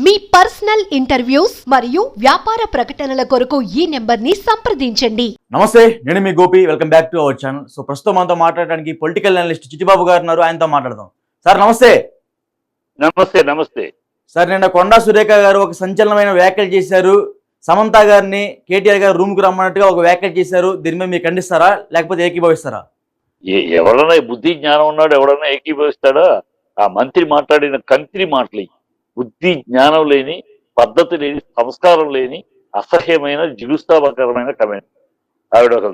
మీ personal interviews మరియు వ్యాపార ప్రకటనల కొరకు ఈ నెంబర్ని సంప్రదించండి. నమస్తే, నేను మీ Gopi. Welcome back to our channel. So ప్రస్తుతం మనతో మాట్లాడడానికి పొలిటికల్ అనలిస్ట్ చిట్టిబాబు గారు ఉన్నారు. ఆయనతో మాట్లాడదాం. సార్ నమస్తే. నమస్తే. నమస్తే సార్, నిన్న కొండా సురేఖ గారు ఒక సంచలనమైన వ్యాఖ్యలు చేశారు. సమంత గారిని కేటీఆర్ గారు రూమ్ కు రమ్మన్నట్టుగా ఒక వ్యాఖ్యలు చేశారు. దీని మీద మీరు ఖండిస్తారా లేకపోతే ఏకీభవిస్తారా? ఎవడన్నా బుద్ధి జ్ఞానం ఉన్నాడు, ఎవడన్నా ఏకీభవిస్తాడా? ఆ మంత్రి మాట్లాడిన కంత్రి మాటలు, బుద్ధి జ్ఞానం లేని, పద్ధతి లేని, సంస్కారం లేని, అసహ్యమైన, జిగుస్తాపకరమైన కమెంట్. ఆవిడ ఒక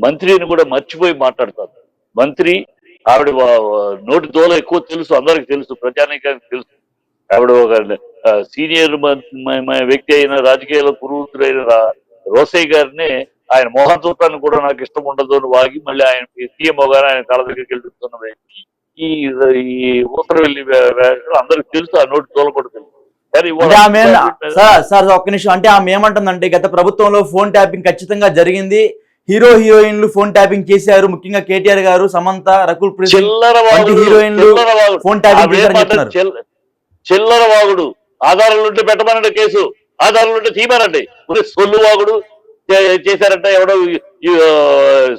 మంత్రిని కూడా మర్చిపోయి మాట్లాడతారు. మంత్రి ఆవిడ నోటి దోల ఎక్కువ తెలుసు, అందరికి తెలుసు, ప్రజానీకానికి తెలుసు. ఆవిడ ఒక సీనియర్ వ్యక్తి అయిన, రాజకీయాల పురోహితుడైన రోసయ్య గారిని ఆయన మోహన్ చూడటానికి కూడా నాకు ఇష్టం ఉండదు అని వాగి మళ్ళీ ఆయన సీఎం గారు ఆయన కళ దగ్గరికి వెళ్తున్న వ్యక్తి. ఈ ఊసర వెళ్ళి అందరికి తెలుసు, ఆ నోటి తోల కూడా తెలుసు. సార్ ఒక్క నిమిషం, అంటే ఆమె ఏమంటుందంటే గత ప్రభుత్వంలో ఫోన్ ట్యాపింగ్ ఖచ్చితంగా జరిగింది, హీరోయిన్లు ఫోన్ ట్యాపింగ్ చేశారు, ముఖ్యంగా కేటీఆర్ గారు, సమంత, రకుల్ ప్రీత్ హీరోయిన్లు ఫోన్ ట్యాపింగ్ చేశారు. చిల్లర వాగుడు. ఆధారాలు ఉంటే పెట్టమనండి కేసు, ఆధారాలు ఉంటే తీయమనండి. సొల్లు వాగుడు చేశారంట ఎవడో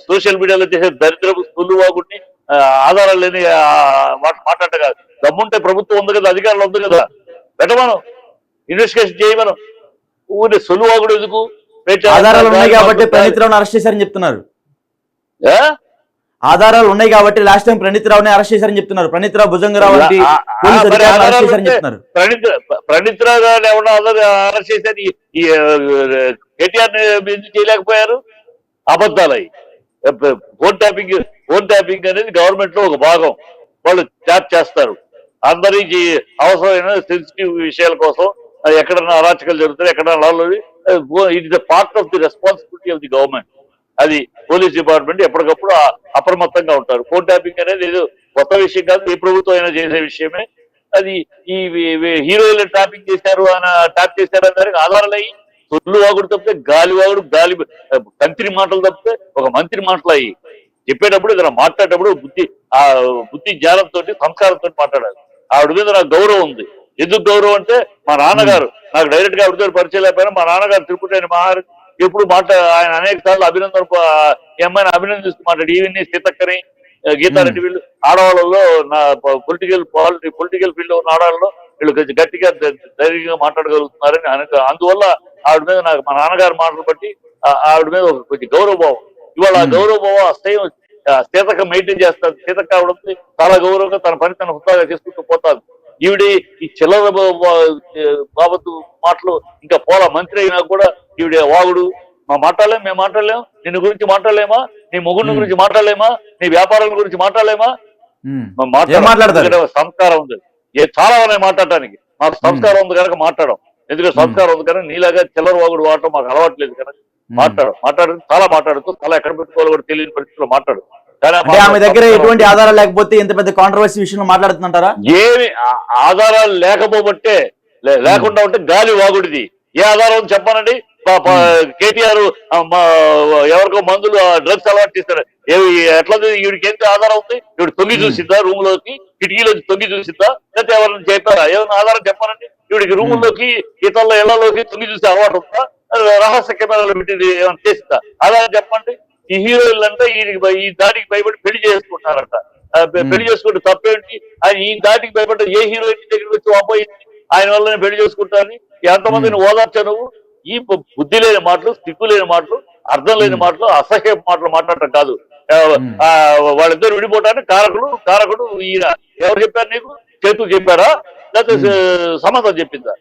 సోషల్ మీడియాలో చేసే దరిద్రపు సొల్లు వాగుడిని ఆధారాలు లేని మాట్లాడట కాదు. దమ్ముంటే ప్రభుత్వం ఉంది కదా, అధికారులు ఉంది కదా, పెట్టమనం, ఇన్వెస్టిగేషన్ చేయమనం. ఊరి సొల్లు వాగుడు ఎందుకు? ఆధారాలు ఉన్నాయి కాబట్టి ప్రణీత్ రావుని అరెస్ట్ చేశారని చెప్తున్నారు. ఆధారాలు ఉన్నాయి కాబట్టి లాస్ట్ టైం ప్రణీత్ రావుని అరెస్ట్ చేశారని చెప్తున్నారు. ప్రణీత్ రావు భుజంగరావు చెప్తున్నారు. ప్రణీత్ రావు గారు ఎవరో అరెస్ట్ చేశారు, కేటీఆర్ ఎందుకు చేయలేకపోయారు? అబద్ధాలు. ఫోన్ ట్యాపింగ్ అనేది గవర్నమెంట్ లో ఒక భాగం. వాళ్ళు ట్యాప్ చేస్తారు అందరికి అవసరమైన సెన్సిటివ్ విషయాల కోసం. ఎక్కడన్నా అరాచకాలు జరుగుతాయి, ఎక్కడన్నా it is the part of the responsibility of the government. అది పోలీస్ డిపార్ట్మెంట్ ఎప్పటికప్పుడు అప్రమత్తంగా ఉంటారు. ఫోన్ ట్యాపింగ్ అనేది ఏదో కొత్త విషయం కాదు, ఏ ప్రభుత్వం అయినా చేసే విషయమే. అది ఈ హీరోయిన్లు ట్యాపింగ్ చేశారు ట్యాప్ చేశారు అనే దానికి ఆధారాలు అయ్యి సొల్లు వాగుడు తప్పితే, గాలి వాగుడు, కంత్రి మాటలు తప్పితే ఒక మంత్రి మాటలు అయ్యి చెప్పేటప్పుడు, ఏదైనా మాట్లాడేటప్పుడు బుద్ధి జ్ఞానంతో, సంస్కారంతో మాట్లాడాలి. ఆవిడ మీద నాకు గౌరవం ఉంది. ఎందుకు గౌరవం అంటే, మా నాన్నగారు నాకు డైరెక్ట్ గా ఆవిడతో పరిచయం లేకపోయినా మా నాన్నగారు తిరుపతి ఆయన మహారాజ్ ఎప్పుడు ఆయన అనేక సార్లు ఈ అమ్మాయిని అభినందిస్తూ మాట్లాడి, ఈవెన్ సీతక్కని, గీతారెడ్డి, వీళ్ళు ఆడవాళ్ళలో నా పొలిటికల్ ఫీల్డ్ లో ఉన్న ఆడవాళ్ళలో వీళ్ళు గట్టిగా ధైర్యంగా మాట్లాడగలుగుతున్నారని అందువల్ల ఆవిడ మీద నాకు మా నాన్నగారి మాటలు బట్టి ఆవిడ మీద ఒక కొంచెం గౌరవభావం. ఇవాళ ఆ గౌరవభావం అస్థయం సీతక్క మెయింటైన్ చేస్తారు. సీతక్క ఆవిడ చాలా గౌరవంగా తన పని తన హుస్తాగా చేసుకుంటూ పోతారు. ఈవిడ ఈ చిల్లర బాబతు మాటలు ఇంకా పోలా. మంత్రి అయినా కూడా ఈవిడ వాగుడు, మేము మాట్లాడలేం, నిన్ను గురించి మాట్లాడలేమా, నీ మొగుడిని గురించి మాట్లాడలేమా, నీ వ్యాపారాల గురించి మాట్లాడలేమా? సంస్కారం ఉంది, చాలా ఉన్నాయి మాట్లాడటానికి. మాకు సంస్కారం ఉంది కనుక మాట్లాడడం. ఎందుకంటే సంస్కారం ఉంది కనుక నీలాగా చిల్లర వాగుడు వాడటం మాకు అలవాట్లేదు కనుక మాట్లాడదు. చాలా మాట్లాడుతూ చాలా ఎక్కడ పెట్టుకోవాలో కూడా తెలియని పరిస్థితిలో మాట్లాడు. ఆమె దగ్గర ఎటువంటి ఆధారాలు లేకపోతే ఇంత పెద్ద కాంట్రవర్సీ విషయంలో మాట్లాడుతుంటారా? ఏమి ఆధారాలు లేకుండా ఉంటే గాలి వాగుడిది. ఏ ఆధారం చెప్పానండి? కేటీఆర్ ఎవరికో మందులు డ్రగ్స్ అలవాటు చేస్తారు. ఎట్లా ఈవిడికి ఎంత ఆధారం ఉంది? ఈవిడ తొంగి చూసిద్దా రూమ్ లోకి, కిటికీలోకి తొంగి చూసిద్దా, లేకపోతే ఎవరైనా చెప్పారా? ఏమైనా ఆధారం చెప్పానండి? ఈవిడికి రూమ్ లోకి, ఇతరుల ఇళ్లలోకి తొంగి చూసే అలవాటు ఉందా? రహస్య కెమెరాలు పెట్టి ఏమైనా చేసిందా? ఆధారం చెప్పండి. ఈ హీరోయిన్లు అంటే ఈ దాడికి భయపడి పెళ్లి చేసుకుంటున్నారంట. పెళ్లి చేసుకుంటే తప్పేంటి? ఆయన ఈ దాడికి భయపడ్డ ఏ హీరోయిన్ దగ్గరికి వచ్చి అబ్బాయింది ఆయన వల్ల పెళ్లి చేసుకుంటారని ఎంతమందిని ఓదార్చా నువ్వు? ఈ బుద్ధి లేని మాటలు, సిగ్గు లేని మాటలు, అర్థం లేని మాటలు, అసహ్య మాటలు మాట్లాడటం కాదు. వాళ్ళిద్దరు విడిపోవటానికి కారకుడు ఈయన. ఎవరు చెప్పారు నీకు? చేతులు చెప్పారా లేకపోతే సమాధానం చెప్పిందా?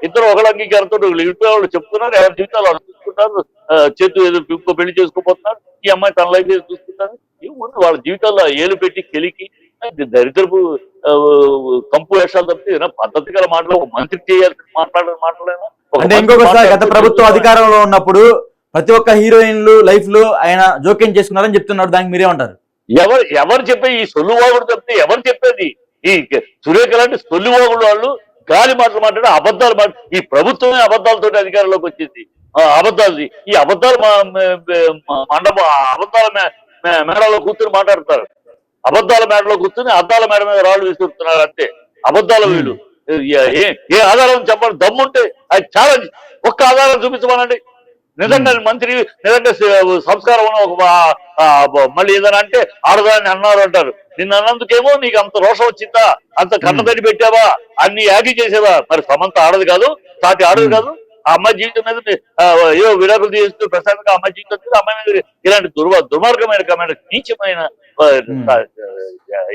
ఇద్దరు ఒకళ్ళ అంగీకారంతో వాళ్ళు చెప్తున్నారు, ఎవరి జీవితాలు వాళ్ళు చూసుకుంటారు. చేతు ఇంకో పెళ్లి చేసుకోబోతున్నారు, ఈ అమ్మాయి తన లైఫ్ చూసుకుంటారు. వాళ్ళ జీవితాల్లో ఏలు పెట్టి కెలికి దరిద్రపు కంపు వేషాలు తప్పితే ఏదైనా పద్ధతి గల మాటలు మంత్రి చేయాల్సిన మాట్లాడలేనా? అంటే ఇంకొకసారి గత ప్రభుత్వం అధికారంలో ఉన్నప్పుడు ప్రతి ఒక్క హీరోయిన్లు లైఫ్ లో ఆయన జోక్యం చేసుకున్నారని చెప్తున్నారు. దానికి మీరేమంటారు? ఎవరు చెప్పే ఈ సొల్లువాగుడు తప్పితే ఎవరు చెప్పేది? ఈ సురేఖ లాంటి సొల్లువాగుడు వాళ్ళు గాలి మాటలు మాట్లాడే అబద్ధాలు ఈ ప్రభుత్వమే అబద్ధాలతో అధికారంలోకి వచ్చింది. అబద్ధాలు, ఈ అబద్ధాలు అబద్ధాల మేడలో కూర్చొని మాట్లాడతారు. అబద్ధాల మేడలో కూర్చొని అద్దాల మేడ మీద రాళ్ళు విసురుతున్నారు అంతే. అబద్ధాల వీళ్ళు ఏ ఆధారం చెప్పండి, దమ్ముంటే అది ఛాలెంజ్. ఒక్క ఆధారం చూపించమనండి. నిజంగా మంత్రి నిజంగా సంస్కారం ఉన్న ఒక మళ్ళీ ఏదైనా అంటే ఆడదాన్ని అన్నారు అంటారు. నిన్ను అన్నందుకేమో నీకు అంత రోషం వచ్చిందా, అంత కన్నతడి పెట్టావా, అన్ని యాగి చేసేవా? మరి సమంత ఆడదు కాదు, సాటి ఆడదు కాదు. ఆ అమ్మాయి జీవితం మీద ఏదో విడాకులు చేస్తూ ప్రశాంతంగా అమ్మాయి జీవితం మీద అమ్మాయి మీద ఇలాంటి దుర్మార్గమైన నీచమైన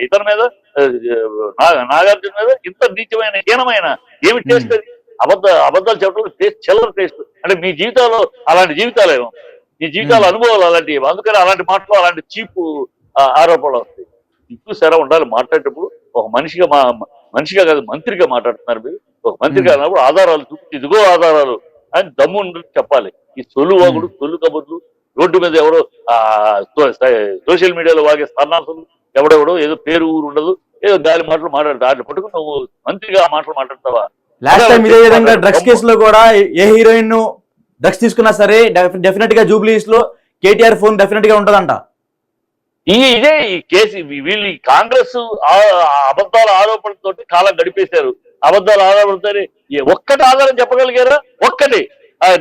ఇతని మీద నాగార్జున మీద ఇంత నీచమైన హీనమైన ఏమి టేస్ట్ అది? అబద్ధాలు చెప్పడం టేస్ట్, చిల్లర టేస్ట్. అంటే మీ జీవితాల్లో అలాంటి జీవితాలేమో, మీ జీవితాల అనుభవాలు అలాంటివి. అందుకని అలాంటి మాటలు, అలాంటి చీపు ఆరోపణలు వస్తాయి. ఎక్కువ సరే ఉండాలి మాట్లాడేటప్పుడు. ఒక మనిషిగా కాదు, మంత్రిగా మాట్లాడుతున్నారు మీరు. ఒక మంత్రిగా అన్నప్పుడు ఆధారాలు చూపించి ఇదిగో ఆధారాలు అని దమ్ము చెప్పాలి. ఈ సొల్లు వాగుడు, సొల్లు కబుర్లు, రోడ్డు మీద ఎవరో సోషల్ మీడియాలో వాగే సన్నాసులు, ఎవడెవడో ఏదో పేరు ఊరు ఉండదు, ఏదో గాలి మాటలు మాట్లాడతావు. అట్లా పట్టుకుని నువ్వు మంత్రిగా మాటలు మాట్లాడతావా? లాస్ట్ టైం ఇదే విధంగా డ్రగ్స్ కేసులో కూడా ఏ హీరోయిన్ డ్రగ్స్ తీసుకున్నా సరే డెఫినెట్ గా జూబ్లీస్ లో కేటీఆర్ ఫోన్ డెఫినెట్ గా ఉంటదంట. ఇదే ఈ కేసు. వీళ్ళు కాంగ్రెస్ అబద్ధాల ఆరోపణలతో కాలం గడిపేశారు. అబద్ధాల ఆరోపణలతో ఒక్కటి ఆధారం చెప్పగలిగారా? ఒక్కటి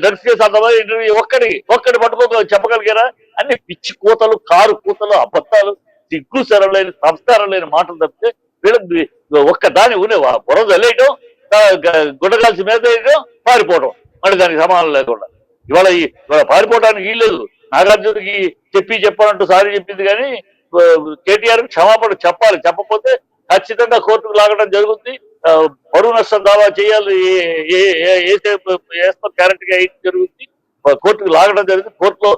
డ్రగ్స్ కేసు అంతమంది ఇంటర్వ్యూ ఒక్కటి పట్టుకో చెప్పగలిగారా? అన్ని పిచ్చి కూతలు, కారు కూతలు, అబద్ధాలు, సిగ్గు సెరం లేని, సంస్కారం లేని మాటలు తప్పితే వీళ్ళకి ఒక్క దాని ఉనేవా? బుర్ర వెళ్ళేయటం, గుడ్డగాల్సి మీద వేయడం, పారిపోవడం, మళ్ళీ దానికి సమానం లేకుండా. ఇవాళ పారిపోవడానికి వీల్లేదు. నాగార్జునకి చెప్పాలంటూ సారీ చెప్పింది, కానీ కేటీఆర్ క్షమాపణ చెప్పాలి. చెప్పకపోతే ఖచ్చితంగా కోర్టుకు లాగడం జరుగుతుంది. పరువు నష్టం దావా చేయాలి, క్యారెక్టర్ గా జరుగుతుంది. కోర్టుకు లాగడం జరుగుతుంది. కోర్టులో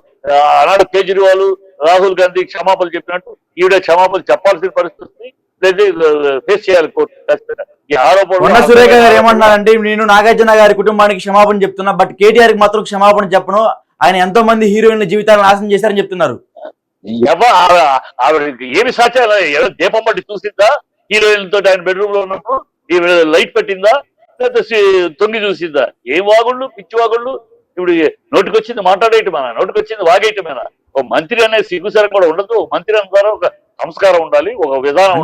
ఆనాడు కేజ్రీవాల్, రాహుల్ గాంధీ క్షమాపణ చెప్పినట్టు ఈవిడ క్షమాపణ చెప్పాల్సిన పరిస్థితి ఫేస్ చేయాలి కోర్టు ఖచ్చితంగా. ఈ ఆరోపణ సురేఖ గారు ఏమన్నారంటే, నేను నాగార్జున గారి కుటుంబానికి క్షమాపణ చెప్తున్నా, బట్ కేటీఆర్ కి మాత్రం క్షమాపణ చెప్పను, ఆయన ఎంతో మంది హీరోయిన్ల జీవితాలను నాశనం చేశారని చెప్తున్నారు. ఆవిడకి ఏమి సాధ్యాలు? ఏదో దీపం బట్టి చూసిందా? హీరోయిన్ తోటి ఆయన బెడ్రూమ్ లో ఉన్నప్పుడు ఈ లైట్ పెట్టిందా, లేకపోతే తొంగి చూసిందా? ఏం వాగుళ్ళు, పిచ్చి వాగుళ్ళు. ఇప్పుడు నోటికొచ్చింది మాట్లాడేయటమేనా? నోటికొచ్చింది వాగేయటమేనా? ఒక మంత్రి అనే సిగ్గుసరం కూడా ఉండదు. ఒక మంత్రి అన్న ద్వారా ఒక సంస్కారం ఉండాలి, ఒక విధానం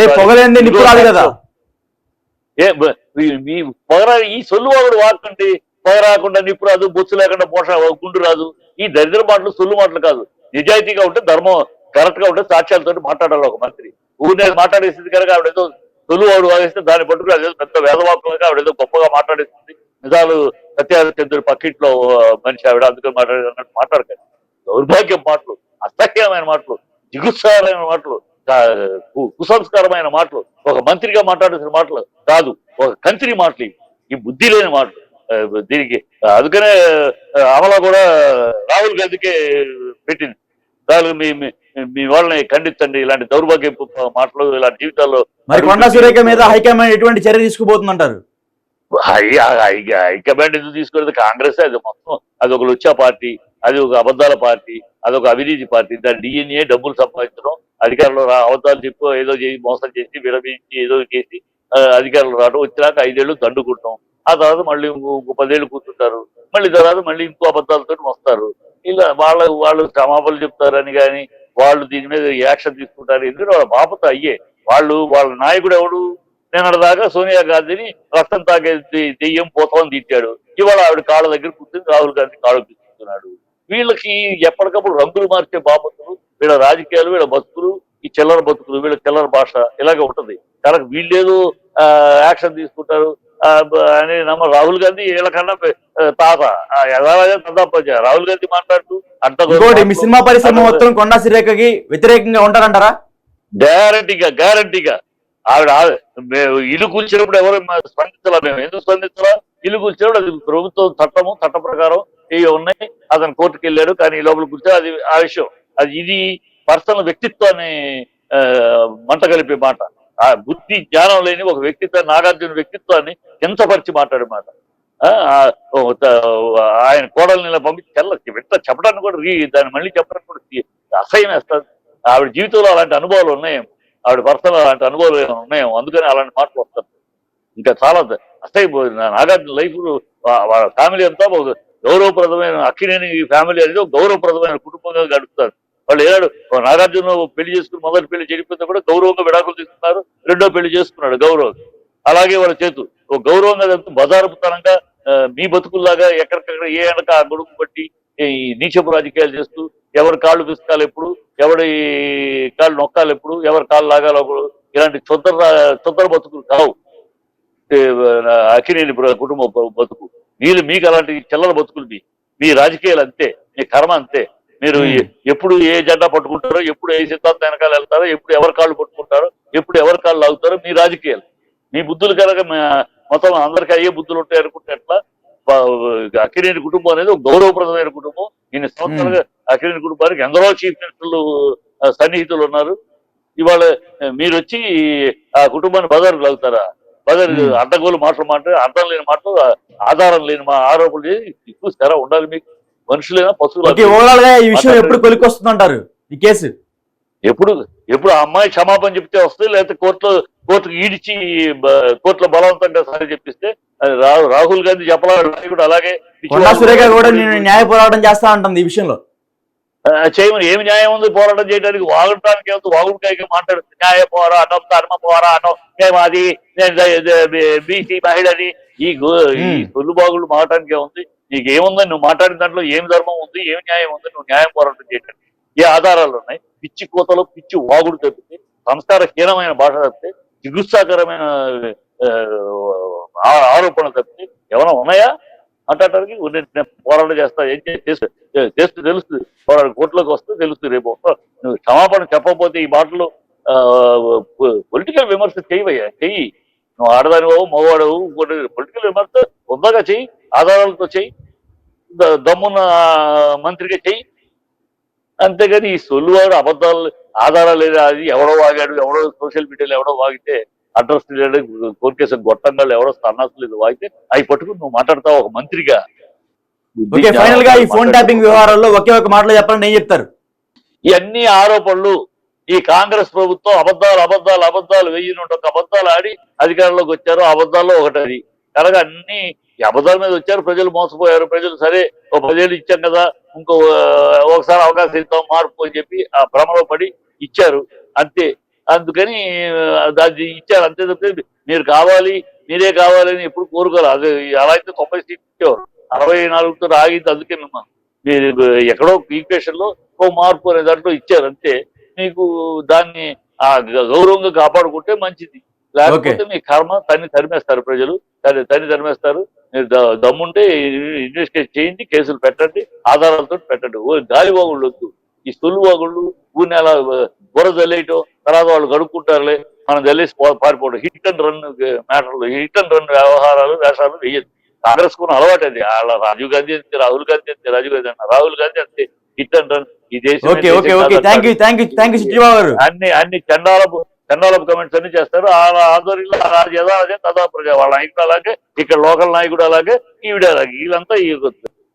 ఈ సొల్లు వాగుడు వాకండి. పొగ రాకుండా నిప్పు రాదు, బొచ్చు లేకుండా గుండు రాదు. ఈ దరిద్ర మాటలు సొల్లు మాటలు కాదు. నిజాయితీగా ఉంటే, ధర్మం కరెక్ట్ గా ఉంటే సాక్ష్యాలతో మాట్లాడాలి ఒక మంత్రి. ఊరినే మాట్లాడేసింది కనుక ఆవిడేదో సొల్లు వాడు వాగేస్తే దాన్ని పట్టుకుని అదేదో పెద్ద వేదవాక్యంగా ఆవిడేదో గొప్పగా మాట్లాడేస్తుంది. నిజాలు సత్యహరిశ్చంద్రుడి పక్కింట్లో మనిషి ఆవిడ, అందుకని మాట్లాడేది మాట్లాడకండి. దౌర్భాగ్యం మాటలు, అసహ్యమైన మాటలు, జిగుత్సారమైన మాటలు, కుసంస్కారమైన మాటలు, ఒక మంత్రిగా మాట్లాడాల్సిన మాటలు కాదు, ఒక కంత్రి మాటలు. ఈ బుద్ధి లేని మాటలు. దీనికి అందుకనే అమల కూడా రాహుల్ గాంధీకే పెట్టింది. దాని మీ వాళ్ళని ఖండించండి, ఇలాంటి దౌర్భాగ్య మాటలు, ఇలాంటి జీవితాల్లో. మరి కొండా సురేఖ మీద హైకమాండ్ ఎటువంటి చర్య తీసుకుపోతుందంటారు? హైకమాండ్ ఎందుకు తీసుకునేది? కాంగ్రెస్ అది మొత్తం, అది ఒక లుచ్చా పార్టీ, అది ఒక అబద్ధాల పార్టీ, అదొక అవినీతి పార్టీ. దాని డిఎన్ఏ డబ్బులు సంపాదించడం, అధికారంలో అబద్ధాలు చెప్పు, ఏదో చేసి మోసం చేసి విడమించి ఏదో చేసి అధికారంలో రావడం, వచ్చినాక 5 ఏళ్ళు దండుకుంటాం. ఆ తర్వాత మళ్ళీ ఇంకో 10 ఏళ్ళు కూర్చుంటారు. మళ్ళీ తర్వాత మళ్ళీ ఇంకో అబద్ధాలతో వస్తారు. ఇలా వాళ్ళు క్షమాపణలు చెప్తారని కానీ, వాళ్ళు దీని మీద యాక్షన్ తీసుకుంటారు. ఎందుకంటే వాళ్ళ బాపత అయ్యే వాళ్ళ నాయకుడు ఎవడు? నిన్నటిదాకా సోనియా గాంధీని రక్తం తాగే దెయ్యం పోతామని తిట్టాడు. ఇవాళ ఆవిడ కాళ్ళ దగ్గర కూర్చొని రాహుల్ గాంధీ కాళ్ళు తీసుకుంటున్నాడు. వీళ్ళకి ఎప్పటికప్పుడు రంగులు మార్చే బాపతులు వీళ్ళ రాజకీయాలు, వీళ్ళ బతుకులు, ఈ చిల్లర బతుకులు, వీళ్ళ చిల్లర భాష ఇలాగే ఉంటది. కనుక వీళ్ళేదో యాక్షన్ తీసుకుంటారు అని రాహుల్ గాంధీ వీళ్ళకన్నా తాత రాహుల్ గాంధీ మాట్లాడుతూ మీ సినిమా పరిశ్రమ మొత్తం కొండా సురేఖకి వ్యతిరేకంగా ఉంటారంటారా? గ్యారంటీగా ఆవిడ ఇల్లు కూల్చినప్పుడు ఎవరు స్పందించాలా? మేము ఎందుకు స్పందించాలా? ఇల్లు కూల్చినప్పుడు అది ప్రభుత్వం చట్ట ప్రకారం ఇవి ఉన్నాయి. అతను కోర్టుకు వెళ్ళాడు, కానీ ఈ లోపల కూర్చో అది ఆ విషయం. ఇది పర్సనల్ వ్యక్తిత్వాన్ని మంట కలిపే మాట. ఆ బుద్ధి జ్ఞానం లేని ఒక వ్యక్తిత్వాన్ని, నాగార్జున వ్యక్తిత్వాన్ని కించపరిచి మాట్లాడే మాట. ఆయన కోడల్ని ఇలా పంపించి వెంట చెప్పడానికి కూడా దాన్ని మళ్ళీ చెప్పడానికి కూడా అసహ్యం వేస్తుంది. ఆవిడ జీవితంలో అలాంటి అనుభవాలు ఉన్నాయేమో, ఆవిడ పర్సనల్ అలాంటి అనుభవాలు ఉన్నాయేమో, అందుకని అలాంటి మాటలు వస్తారు. ఇంకా చాలా అసహ్యం. నాగార్జున లైఫ్, వాళ్ళ ఫ్యామిలీ అంతా గౌరవప్రదమైన, అక్కినేని ఫ్యామిలీ అనేది ఒక గౌరవప్రదమైన కుటుంబంగా గడుపుతారు. వాళ్ళు ఏనాడు నాగార్జున పెళ్లి చేసుకుని మొదటి పెళ్లి చెడిపోతే కూడా గౌరవంగా విడాకులు తీసుకున్నారు. రెండో పెళ్లి చేసుకున్నాడు గౌరవం. అలాగే వాళ్ళ చేతు ఒక గౌరవంగా చెప్తూ బజారుతనంగా మీ బతుకుల్లాగా ఎక్కడికక్కడ ఏ అనక ఆ గొడుగు పట్టి ఈ నీచపు రాజకీయాలు చేస్తూ ఎవరి కాళ్ళు పిసుకాలి ఎప్పుడు, ఎవరి కాళ్ళు నొక్కాలి ఎప్పుడు, ఎవరి కాళ్ళు లాగాలి ఎప్పుడు, ఇలాంటి చొద్దర బతుకులు కావు అఖినేని కుటుంబ బతుకు. మీకు అలాంటి చిల్లర బతుకులు మీ రాజకీయాలు అంతే, మీ కర్మ అంతే. మీరు ఎప్పుడు ఏ జెండా పట్టుకుంటారో, ఎప్పుడు ఏ సిద్ధాంతం వెనకాల వెళ్తారో, ఎప్పుడు ఎవరి కాళ్ళు పట్టుకుంటారో, ఎప్పుడు ఎవరి కాళ్ళు లాగుతారో మీ రాజకీయాలు. మీ బుద్ధులు కనుక మొత్తం అందరికీ అయ్యే బుద్ధులు ఉంటాయి అనుకుంటే ఎట్లా? అఖిలేని కుటుంబం అనేది ఒక గౌరవప్రదమైన కుటుంబం. ఇన్ని సంవత్సరాలుగా అఖిలేని కుటుంబానికి ఎందరో చీఫ్ మినిస్టర్లు సన్నిహితులు ఉన్నారు. ఇవాళ మీరు వచ్చి ఆ కుటుంబాన్ని బజారు లాగుతారా? బజారు అడ్డగోలు మాటలు మాట్లాడి అర్థం లేని మాటలు, ఆధారం లేని ఆరోపణలు చేసి ఎక్కువ స్థిర ఉండాలి మీకు. మనుషులైనా పశువులు. ఈ విషయం ఎప్పుడు కొలికొస్తుందంటారు ఈ కేసు? ఎప్పుడు ఆ అమ్మాయి క్షమాపణ చెప్తే వస్తుంది, లేకపోతే కోర్టుకు ఈడిచి కోర్టులో బలవంతంగా సరే చెప్పిస్తే. రాహుల్ గాంధీ చెప్పలేదు అలాగే సురేఖ కూడా నేను న్యాయ పోరాటం చేస్తా ఉంటుంది ఈ విషయంలో. చేయమని ఏమి న్యాయం ఉంది పోరాటం చేయడానికి? వాగడానికి ఏముంది? వాగుడికాయగా మాట్లాడుతుంది. న్యాయ పోరాటం, ధర్మ పోరాటం, అది బీసీ మహిళని ఈ సొల్లు బాగులు మాట్లాడడానికి ఏముంది? నీకు ఏముందని నువ్వు మాట్లాడిన దాంట్లో ఏమి ధర్మం ఉంది, ఏమి న్యాయం ఉంది? నువ్వు న్యాయం పోరాటం చేయడానికి ఏ ఆధారాలు ఉన్నాయి? పిచ్చి కోతలు, పిచ్చి వాగుడు తప్పితే, సంస్కారహీనమైన భాష తప్పితే, జిగుత్సాకరమైన ఆరోపణలు తప్పితే ఏమైనా ఉన్నాయా అంటానికి? పోరాటం చేస్తా, ఏం చేస్తూ తెలుస్తుంది. పోరాటం కోర్టులోకి వస్తే తెలుస్తుంది. రేపు నువ్వు క్షమాపణ చెప్పకపోతే ఈ మాటలు పొలిటికల్ విమర్శ చెయ్యి. నువ్వు ఆడదానివావు, మగవాడవు, పొలిటికల్ విమర్శ ఉందాగా చెయ్యి, ఆధారాలతో చెయ్యి, దమ్మున్న మంత్రిగా చెయ్యి. అంతేగాని ఈ సొల్లువాడు అబద్ధాలు ఆధారాలు లేదా, అది ఎవడో వాగాడు, ఎవడో సోషల్ మీడియాలో ఎవడో వాగితే అడ్రస్ కోర్టు కేసు గొట్టంగాళ్ళు ఎవడో సన్నాసులు లేదు వాగితే అవి పట్టుకుని నువ్వు మాట్లాడతావు ఒక మంత్రిగా. ఫైనల్ గా ఈ ఫోన్ ట్యాపింగ్ వ్యవహారాల్లో ఒకే ఒక మాటలో చెప్పాలని ఏం చెప్తారు? ఇవన్నీ ఆరోపణలు. ఈ కాంగ్రెస్ ప్రభుత్వం అబద్ధాలు 1001 అబద్ధాలు ఆడి అధికారంలోకి వచ్చారు. అబద్ధాల్లో ఒకటది కనుక అన్ని అబద్ధాల మీద వచ్చారు. ప్రజలు మోసపోయారు. ప్రజలు సరే ఓ 10 ఏళ్ళు ఇచ్చాం కదా, ఒకసారి అవకాశం ఇద్దాం మార్పు అని చెప్పి ఆ భ్రమలో పడి ఇచ్చారు అంతే. అందుకని అది ఇచ్చారు అంతే తప్పితే మీరే కావాలని ఎప్పుడు కోరుకోరు. అది అలా అయితే 90 సీట్లు ఇచ్చేవారు, 64తో ఆగింది. అందుకే మీరు ఎక్కడో ఈక్వేషన్ లో ఓ మార్పు అనే దాంట్లో ఇచ్చారు అంతే. మీకు దాన్ని ఆ గౌరవంగా కాపాడుకుంటే మంచిది, లేకపోతే మీ కర్మ తరిమేస్తారు ప్రజలు, తరిమేస్తారు. మీరు దమ్ముంటే ఇన్వెస్టిగేట్ చేయండి, కేసులు పెట్టండి, ఆధారాలతో పెట్టండి. గాలి వాగుళ్ళు వద్దు. ఈ సొల్లు వాగుళ్ళు ఊరిని అలా బుర్ర జల్లేయటం, తర్వాత వాళ్ళు గడుక్కుంటారులే మనం జల్లేసి పారిపోవడం. హిట్ అండ్ రన్ మ్యాటర్లు, హిట్ అండ్ రన్ వ్యవహారాలు వేషాలు వేయదు. కాంగ్రెస్ కూడా అలవాటు అది. రాజీవ్ గాంధీ అంతే, రాహుల్ గాంధీ అంతే, రాహుల్ గాంధీ అంతే, హిట్ అండ్ రన్. ఈ దేశం అన్ని చండాలపు కమెంట్స్ అన్ని చేస్తారు. ఆ ఆధ్వర్యంలో అదే తదా ప్రజా వాళ్ళ నాయకుడు అలాగే, ఇక్కడ లోకల్ నాయకుడు అలాగే, ఈవిడ అలాగే, వీళ్ళంతా